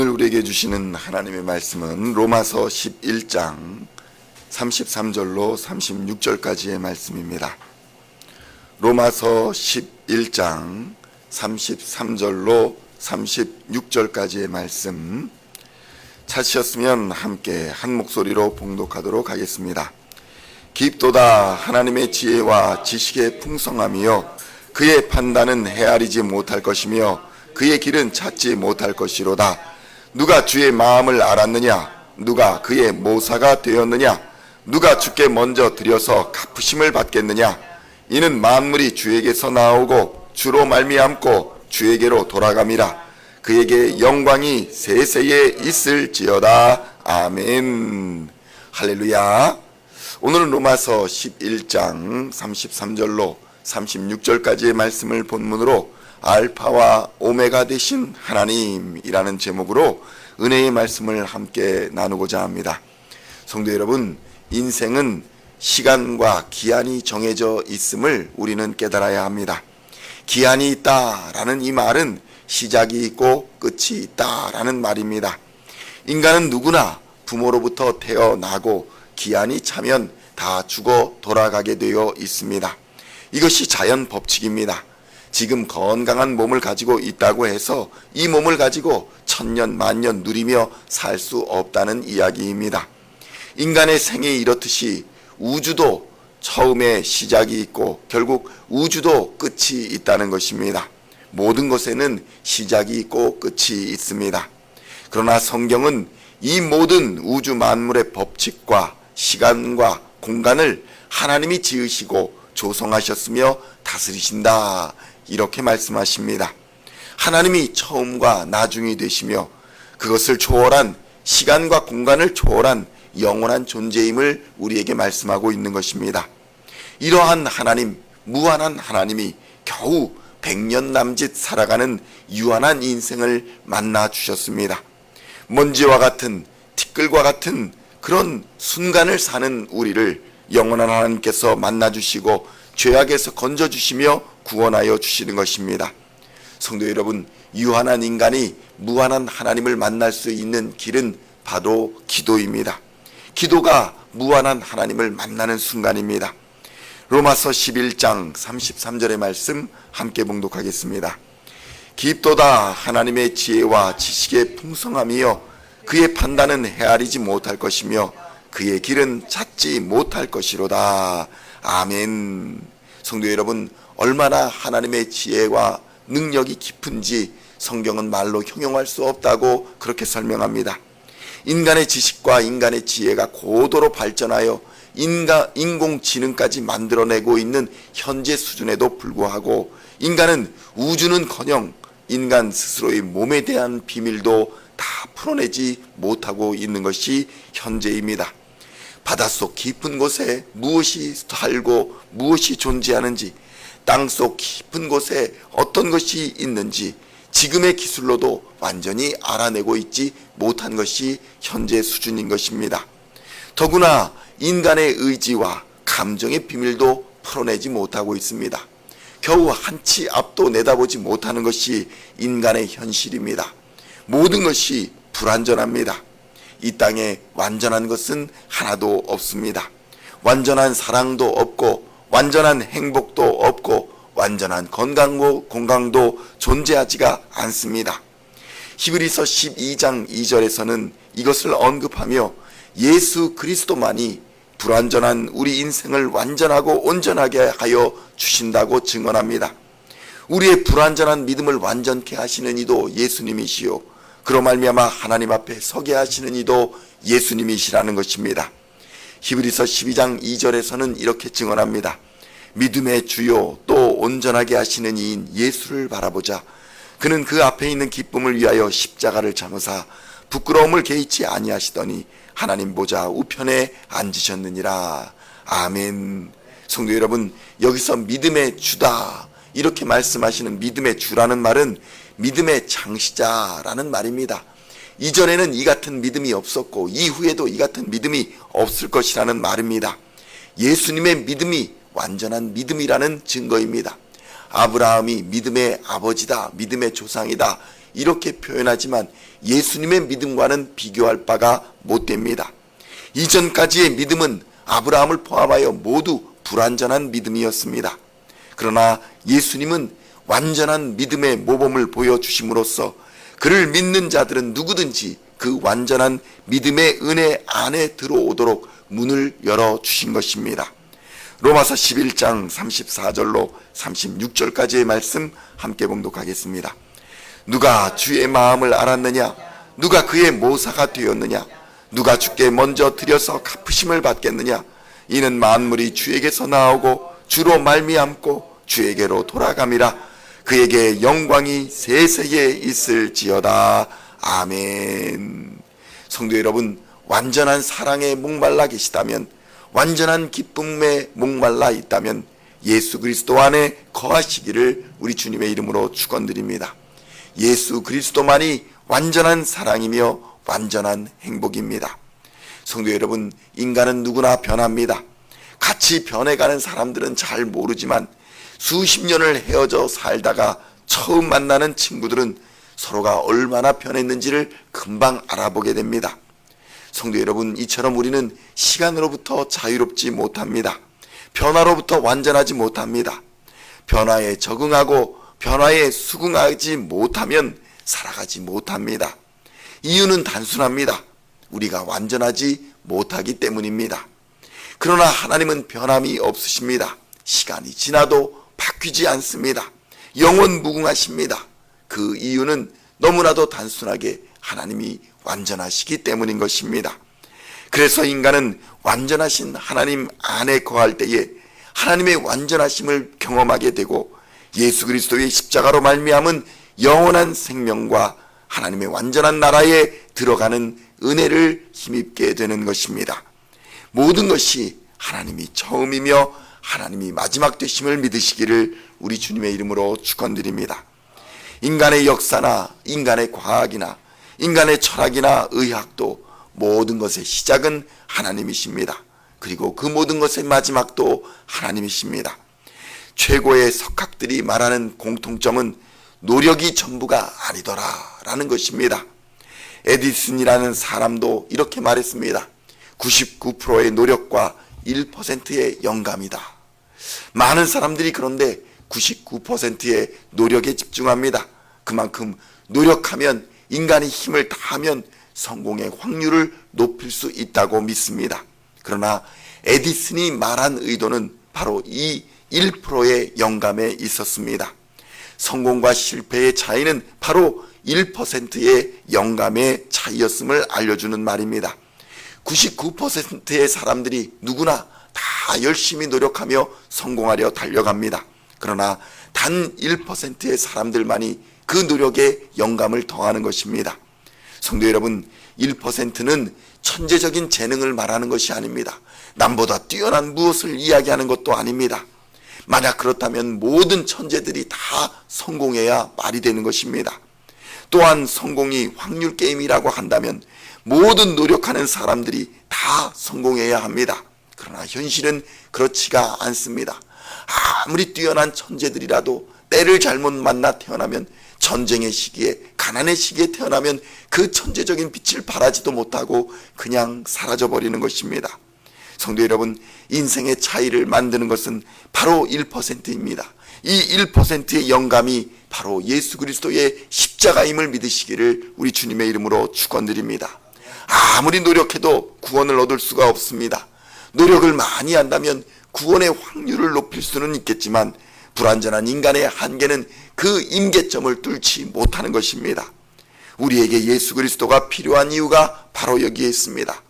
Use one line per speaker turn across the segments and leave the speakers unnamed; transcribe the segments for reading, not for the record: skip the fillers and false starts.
오늘 우리에게 주시는 하나님의 말씀은 로마서 11장 33절로 36절까지의 말씀입니다. 로마서 11장 33절로 36절까지의 말씀 찾으셨으면 함께 한 목소리로 봉독하도록 하겠습니다. 깊도다 하나님의 지혜와 지식의 풍성함이요 그의 판단은 헤아리지 못할 것이며 그의 길은 찾지 못할 것이로다. 누가 주의 마음을 알았느냐? 누가 그의 모사가 되었느냐? 누가 주께 먼저 드려서 갚으심을 받겠느냐? 이는 만물이 주에게서 나오고 주로 말미암고 주에게로 돌아감이라. 그에게 영광이 세세에 있을지어다. 아멘. 할렐루야. 오늘은 로마서 11장 33절로 36절까지의 말씀을 본문으로 알파와 오메가 되신 하나님이라는 제목으로 은혜의 말씀을 함께 나누고자 합니다. 성도 여러분, 인생은 시간과 기한이 정해져 있음을 우리는 깨달아야 합니다. 기한이 있다라는 이 말은 시작이 있고 끝이 있다라는 말입니다. 인간은 누구나 부모로부터 태어나고 기한이 차면 다 죽어 돌아가게 되어 있습니다. 이것이 자연 법칙입니다. 지금 건강한 몸을 가지고 있다고 해서 이 몸을 가지고 천년 만년 누리며 살 수 없다는 이야기입니다. 인간의 생이 이렇듯이 우주도 처음에 시작이 있고 결국 우주도 끝이 있다는 것입니다. 모든 것에는 시작이 있고 끝이 있습니다. 그러나 성경은 이 모든 우주 만물의 법칙과 시간과 공간을 하나님이 지으시고 조성하셨으며 다스리신다, 이렇게 말씀하십니다. 하나님이 처음과 나중이 되시며 그것을 초월한 시간과 공간을 초월한 영원한 존재임을 우리에게 말씀하고 있는 것입니다. 이러한 하나님, 무한한 하나님이 겨우 100년 남짓 살아가는 유한한 인생을 만나 주셨습니다. 먼지와 같은, 티끌과 같은 그런 순간을 사는 우리를 영원한 하나님께서 만나 주시고 죄악에서 건져 주시며 구원하여 주시는 것입니다. 성도 여러분, 유한한 인간이 무한한 하나님을 만날 수 있는 길은 바로 기도입니다. 기도가 무한한 하나님을 만나는 순간입니다. 로마서 11장 33절의 말씀 함께 봉독하겠습니다. 깊도다 하나님의 지혜와 지식의 풍성함이요 그의 판단은 헤아리지 못할 것이며 그의 길은 찾지 못할 것이로다. 아멘. 성도 여러분, 얼마나 하나님의 지혜와 능력이 깊은지 성경은 말로 형용할 수 없다고 그렇게 설명합니다. 인간의 지식과 인간의 지혜가 고도로 발전하여 인공지능까지 만들어내고 있는 현재 수준에도 불구하고 인간은 우주는커녕 인간 스스로의 몸에 대한 비밀도 다 풀어내지 못하고 있는 것이 현재입니다. 바닷속 깊은 곳에 무엇이 살고 무엇이 존재하는지, 땅속 깊은 곳에 어떤 것이 있는지 지금의 기술로도 완전히 알아내고 있지 못한 것이 현재 수준인 것입니다. 더구나 인간의 의지와 감정의 비밀도 풀어내지 못하고 있습니다. 겨우 한 치 앞도 내다보지 못하는 것이 인간의 현실입니다. 모든 것이 불완전합니다. 이 땅에 완전한 것은 하나도 없습니다. 완전한 사랑도 없고 완전한 행복도 없고 완전한 건강도 존재하지가 않습니다. 히브리서 12장 2절에서는 이것을 언급하며 예수 그리스도만이 불완전한 우리 인생을 완전하고 온전하게 하여 주신다고 증언합니다. 우리의 불완전한 믿음을 완전케 하시는 이도 예수님이시요 그로 말미암아 하나님 앞에 서게 하시는 이도 예수님이시라는 것입니다. 히브리서 12장 2절에서는 이렇게 증언합니다. 믿음의 주요 또 온전하게 하시는 이인 예수를 바라보자. 그는 그 앞에 있는 기쁨을 위하여 십자가를 참으사 부끄러움을 개의치 아니하시더니 하나님 보좌 우편에 앉으셨느니라. 아멘. 성도 여러분, 여기서 믿음의 주다 이렇게 말씀하시는 믿음의 주라는 말은 믿음의 창시자라는 말입니다. 이전에는 이 같은 믿음이 없었고 이후에도 이 같은 믿음이 없을 것이라는 말입니다. 예수님의 믿음이 완전한 믿음이라는 증거입니다. 아브라함이 믿음의 아버지다, 믿음의 조상이다, 이렇게 표현하지만 예수님의 믿음과는 비교할 바가 못 됩니다. 이전까지의 믿음은 아브라함을 포함하여 모두 불완전한 믿음이었습니다. 그러나 예수님은 완전한 믿음의 모범을 보여주심으로써 그를 믿는 자들은 누구든지 그 완전한 믿음의 은혜 안에 들어오도록 문을 열어주신 것입니다. 로마서 11장 34절로 36절까지의 말씀 함께 봉독하겠습니다. 누가 주의 마음을 알았느냐? 누가 그의 모사가 되었느냐? 누가 주께 먼저 드려서 갚으심을 받겠느냐? 이는 만물이 주에게서 나오고 주로 말미암고 주에게로 돌아감이라. 그에게 영광이 세세에 있을지어다. 아멘. 성도 여러분, 완전한 사랑에 목말라 계시다면, 완전한 기쁨에 목말라 있다면 예수 그리스도 안에 거하시기를 우리 주님의 이름으로 축원드립니다. 예수 그리스도만이 완전한 사랑이며 완전한 행복입니다. 성도 여러분, 인간은 누구나 변합니다. 같이 변해가는 사람들은 잘 모르지만 수십 년을 헤어져 살다가 처음 만나는 친구들은 서로가 얼마나 변했는지를 금방 알아보게 됩니다. 성도 여러분, 이처럼 우리는 시간으로부터 자유롭지 못합니다. 변화로부터 완전하지 못합니다. 변화에 적응하고 변화에 수긍하지 못하면 살아가지 못합니다. 이유는 단순합니다. 우리가 완전하지 못하기 때문입니다. 그러나 하나님은 변함이 없으십니다. 시간이 지나도 바뀌지 않습니다. 영원 무궁하십니다. 그 이유는 너무나도 단순하게 하나님이 완전하시기 때문인 것입니다. 그래서 인간은 완전하신 하나님 안에 거할 때에 하나님의 완전하심을 경험하게 되고 예수 그리스도의 십자가로 말미암은 영원한 생명과 하나님의 완전한 나라에 들어가는 은혜를 힘입게 되는 것입니다. 모든 것이 하나님이 처음이며 하나님이 마지막 되심을 믿으시기를 우리 주님의 이름으로 축원드립니다. 인간의 역사나 인간의 과학이나 인간의 철학이나 의학도 모든 것의 시작은 하나님이십니다. 그리고 그 모든 것의 마지막도 하나님이십니다. 최고의 석학들이 말하는 공통점은 노력이 전부가 아니더라 라는 것입니다. 에디슨이라는 사람도 이렇게 말했습니다. 99%의 노력과 1%의 영감이다. 많은 사람들이 그런데 99%의 노력에 집중합니다. 그만큼 노력하면, 인간이 힘을 다하면 성공의 확률을 높일 수 있다고 믿습니다. 그러나 에디슨이 말한 의도는 바로 이 1%의 영감에 있었습니다. 성공과 실패의 차이는 바로 1%의 영감의 차이였음을 알려주는 말입니다. 99%의 사람들이 누구나 다 열심히 노력하며 성공하려 달려갑니다. 그러나 단 1%의 사람들만이 그 노력에 영감을 더하는 것입니다. 성도 여러분, 1%는 천재적인 재능을 말하는 것이 아닙니다. 남보다 뛰어난 무엇을 이야기하는 것도 아닙니다. 만약 그렇다면 모든 천재들이 다 성공해야 말이 되는 것입니다. 또한 성공이 확률 게임이라고 한다면 모든 노력하는 사람들이 다 성공해야 합니다. 그러나 현실은 그렇지가 않습니다. 아무리 뛰어난 천재들이라도 때를 잘못 만나 태어나면, 전쟁의 시기에, 가난의 시기에 태어나면 그 천재적인 빛을 발하지도 못하고 그냥 사라져버리는 것입니다. 성도 여러분, 인생의 차이를 만드는 것은 바로 1%입니다. 이 1%의 영감이 바로 예수 그리스도의 십자가임을 믿으시기를 우리 주님의 이름으로 축원드립니다. 아무리 노력해도 구원을 얻을 수가 없습니다. 노력을 많이 한다면 구원의 확률을 높일 수는 있겠지만 불완전한 인간의 한계는 그 임계점을 뚫지 못하는 것입니다. 우리에게 예수 그리스도가 필요한 이유가 바로 여기에 있습니다.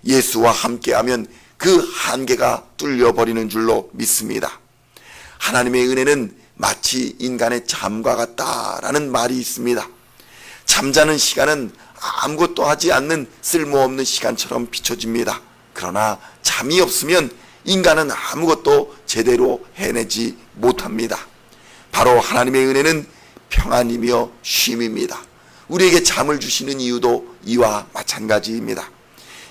예수와 함께하면 그 한계가 뚫려버리는 줄로 믿습니다. 하나님의 은혜는 마치 인간의 잠과 같다라는 말이 있습니다. 잠자는 시간은 아무것도 하지 않는 쓸모없는 시간처럼 비춰집니다. 그러나 잠이 없으면 인간은 아무것도 제대로 해내지 못합니다. 바로 하나님의 은혜는 평안이며 쉼입니다. 우리에게 잠을 주시는 이유도 이와 마찬가지입니다.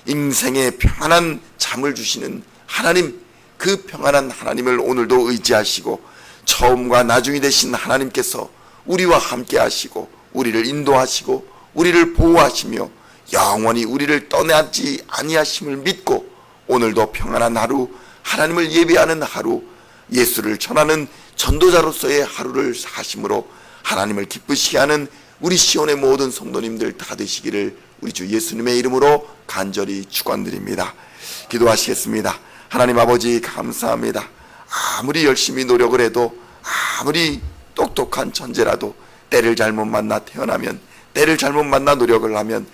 인생에 평안한 잠을 주시는 하나님, 그 평안한 하나님을 오늘도 의지하시고 처음과 나중이 되신 하나님께서 우리와 함께 하시고 우리를 인도하시고 우리를 보호하시며 영원히 우리를 떠나지 아니하심을 믿고 오늘도 평안한 하루, 하나님을 예배하는 하루, 예수를 전하는 전도자로서의 하루를 사심으로 하나님을 기쁘시게 하는 우리 시온의 모든 성도님들 다 되시기를 우리 주 예수님의 이름으로 간절히 축원드립니다. 기도하시겠습니다. 하나님 아버지 감사합니다. 아무리 열심히 노력을 해도 아무리 똑똑한 천재라도 때를 잘못 만나 태어나면, 때를 잘못 만나 노력을 하면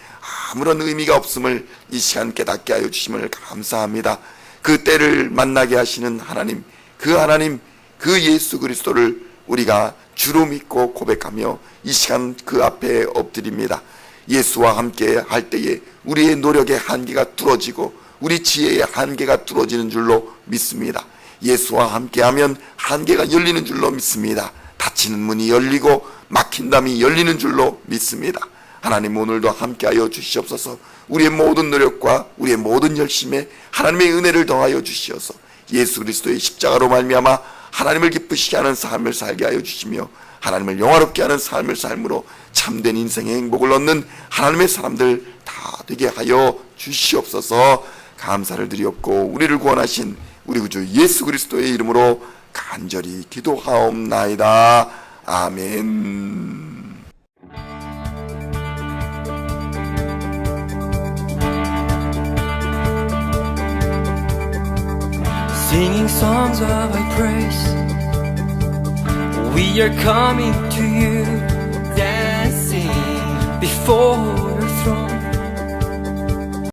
아무런 의미가 없음을 이 시간 깨닫게 하여 주심을 감사합니다. 그 때를 만나게 하시는 하나님, 그 예수 그리스도를 우리가 주로 믿고 고백하며 이 시간 그 앞에 엎드립니다. 예수와 함께 할 때에 우리의 노력의 한계가 뚫어지고 우리 지혜의 한계가 뚫어지는 줄로 믿습니다. 예수와 함께하면 한계가 열리는 줄로 믿습니다. 닫히는 문이 열리고 막힌 담이 열리는 줄로 믿습니다. 하나님 오늘도 함께하여 주시옵소서. 우리의 모든 노력과 우리의 모든 열심에 하나님의 은혜를 더하여 주시어서 예수 그리스도의 십자가로 말미암아 하나님을 기쁘시게 하는 삶을 살게 하여 주시며 하나님을 영화롭게 하는 삶을 삶으로 참된 인생의 행복을 얻는 하나님의 사람들 다 되게 하여 주시옵소서. 감사를 드리옵고 우리를 구원하신 우리 구주 예수 그리스도의 이름으로 간절히 기도하옵나이다. 아멘.
Singing songs of thy praise, we are coming to you, dancing before your throne.